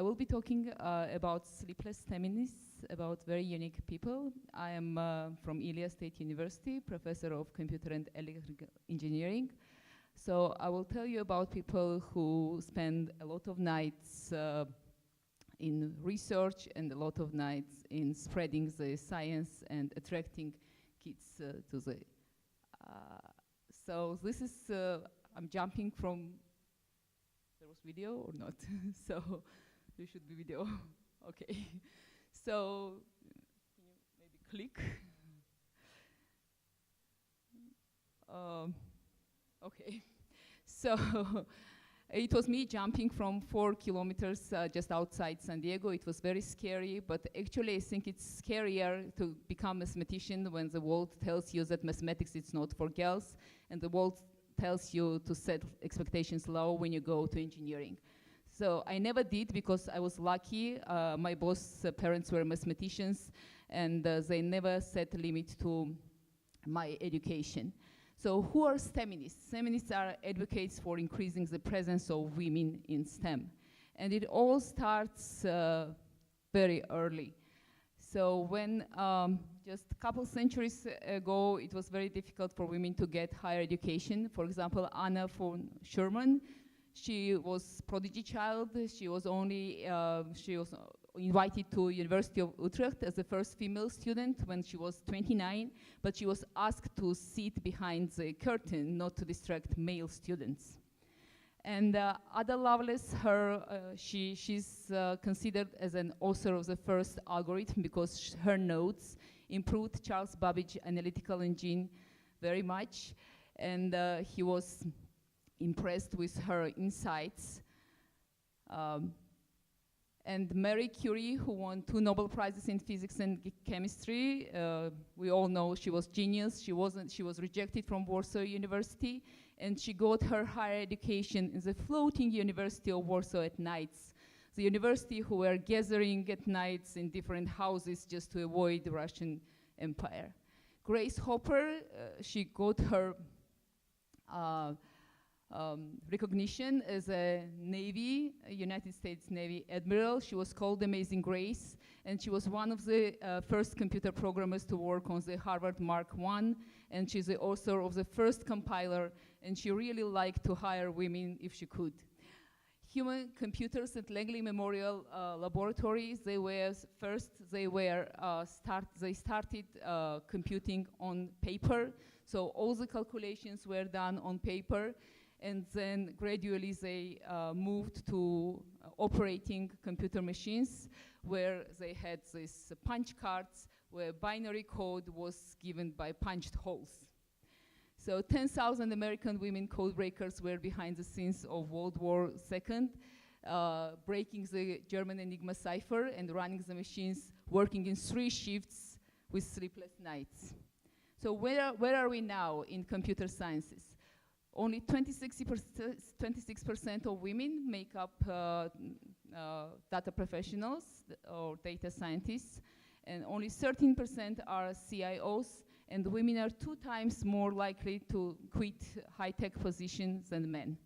I will be talking about sleepless STEMinists, about very unique people. I am from Ilias State University, professor of computer and electrical engineering. So I will tell you about people who spend a lot of nights in research and a lot of nights in spreading the science and attracting kids to the. So this is, I'm jumping from, there was video or not? So there should be video, okay. So can you maybe click? Okay, so it was me jumping from 4 kilometers just outside San Diego. It was very scary, but actually I think it's scarier to become a mathematician when the world tells you that mathematics is not for girls, and the world tells you to set expectations low when you go to engineering. So I never did because I was lucky. My boss' parents were mathematicians, and they never set a limit to my education. So who are STEMinists? STEMinists are advocates for increasing the presence of women in STEM. And it all starts very early. So when just a couple centuries ago, it was very difficult for women to get higher education. For example, Anna von Schumann, she was prodigy child. She was invited to University of Utrecht as the first female student when she was 29, but she was asked to sit behind the curtain, not to distract male students. And Ada Lovelace, she's considered as an author of the first algorithm because her notes improved Charles Babbage's analytical engine very much, and he was impressed with her insights. And Marie Curie, who won 2 Nobel Prizes in physics and chemistry, we all know she was genius. She was rejected from Warsaw University, and she got her higher education in the floating University of Warsaw at nights. The university who were gathering at nights in different houses just to avoid the Russian Empire. Grace Hopper, she got her recognition as a United States Navy admiral. She was called Amazing Grace, and she was one of the first computer programmers to work on the Harvard Mark I, and she's the author of the first compiler, and she really liked to hire women if she could. Human computers at Langley Memorial Laboratory, they started computing on paper, so all the calculations were done on paper. And then gradually they moved to operating computer machines where they had these punch cards where binary code was given by punched holes. So 10,000 American women code breakers were behind the scenes of World War II, breaking the German Enigma cipher and running the machines, working in 3 shifts with sleepless nights. So where are we now in computer sciences? Only 26% of women make up data professionals or data scientists, and only 13% are CIOs, and women are 2 times more likely to quit high-tech positions than men.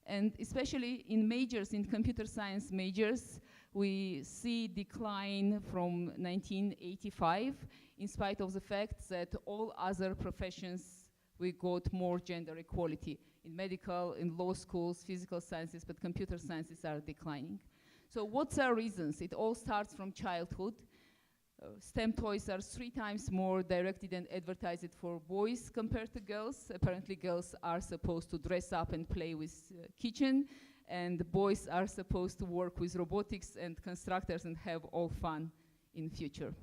And especially in majors, in computer science majors, we see decline from 1985, in spite of the fact that all other professions we got more gender equality in medical, in law schools, physical sciences, but computer sciences are declining. So what's our reasons? It all starts from childhood. STEM toys are 3 times more directed and advertised for boys compared to girls. Apparently girls are supposed to dress up and play with kitchen, and boys are supposed to work with robotics and constructors and have all fun in future.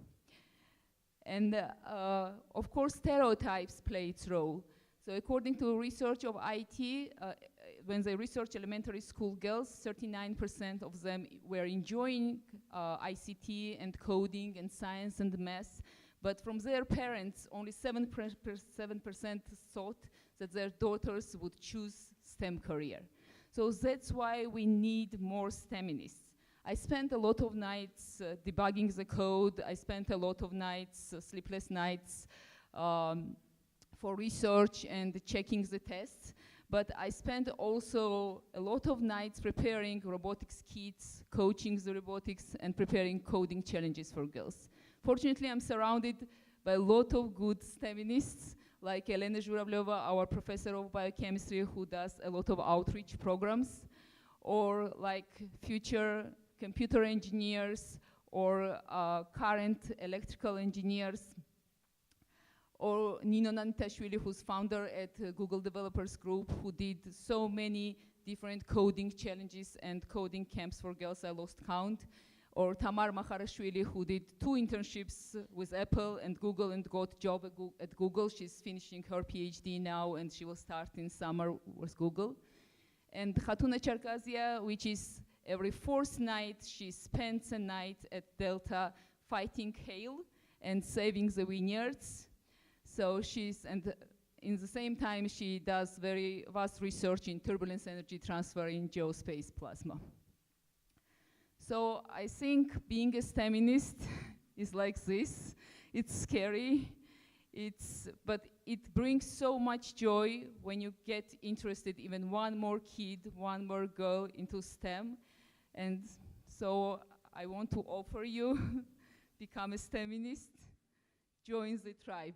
And of course, stereotypes play its role. So according to research of IT, when they researched elementary school girls, 39% of them were enjoying ICT and coding and science and math, but from their parents, only 7% thought that their daughters would choose STEM career. So that's why we need more STEMinists. I spent a lot of nights debugging the code. I spent a lot of nights, sleepless nights, for research and checking the tests. But I spent also a lot of nights preparing robotics kits, coaching the robotics, and preparing coding challenges for girls. Fortunately, I'm surrounded by a lot of good STEMinists, like Elena Zhuravleva, our professor of biochemistry, who does a lot of outreach programs, or like future computer engineers, or current electrical engineers, or Nino Nanitashvili, who's founder at Google Developers Group, who did so many different coding challenges and coding camps for girls, I lost count. Or Tamar Makharashvili, who did 2 internships with Apple and Google and got a job at Google. She's finishing her PhD now, and she will start in summer with Google. And Khatuna Charkazia, which is every 4th night, she spends a night at Delta fighting hail and saving the vineyards. So she's, and in the same time, she does very vast research in turbulence energy transfer in geospace plasma. So I think being a STEMinist is like this. It's scary, but it brings so much joy when you get interested, even one more kid, one more girl into STEM. And so I want to offer you, become a STEMinist, join the tribe.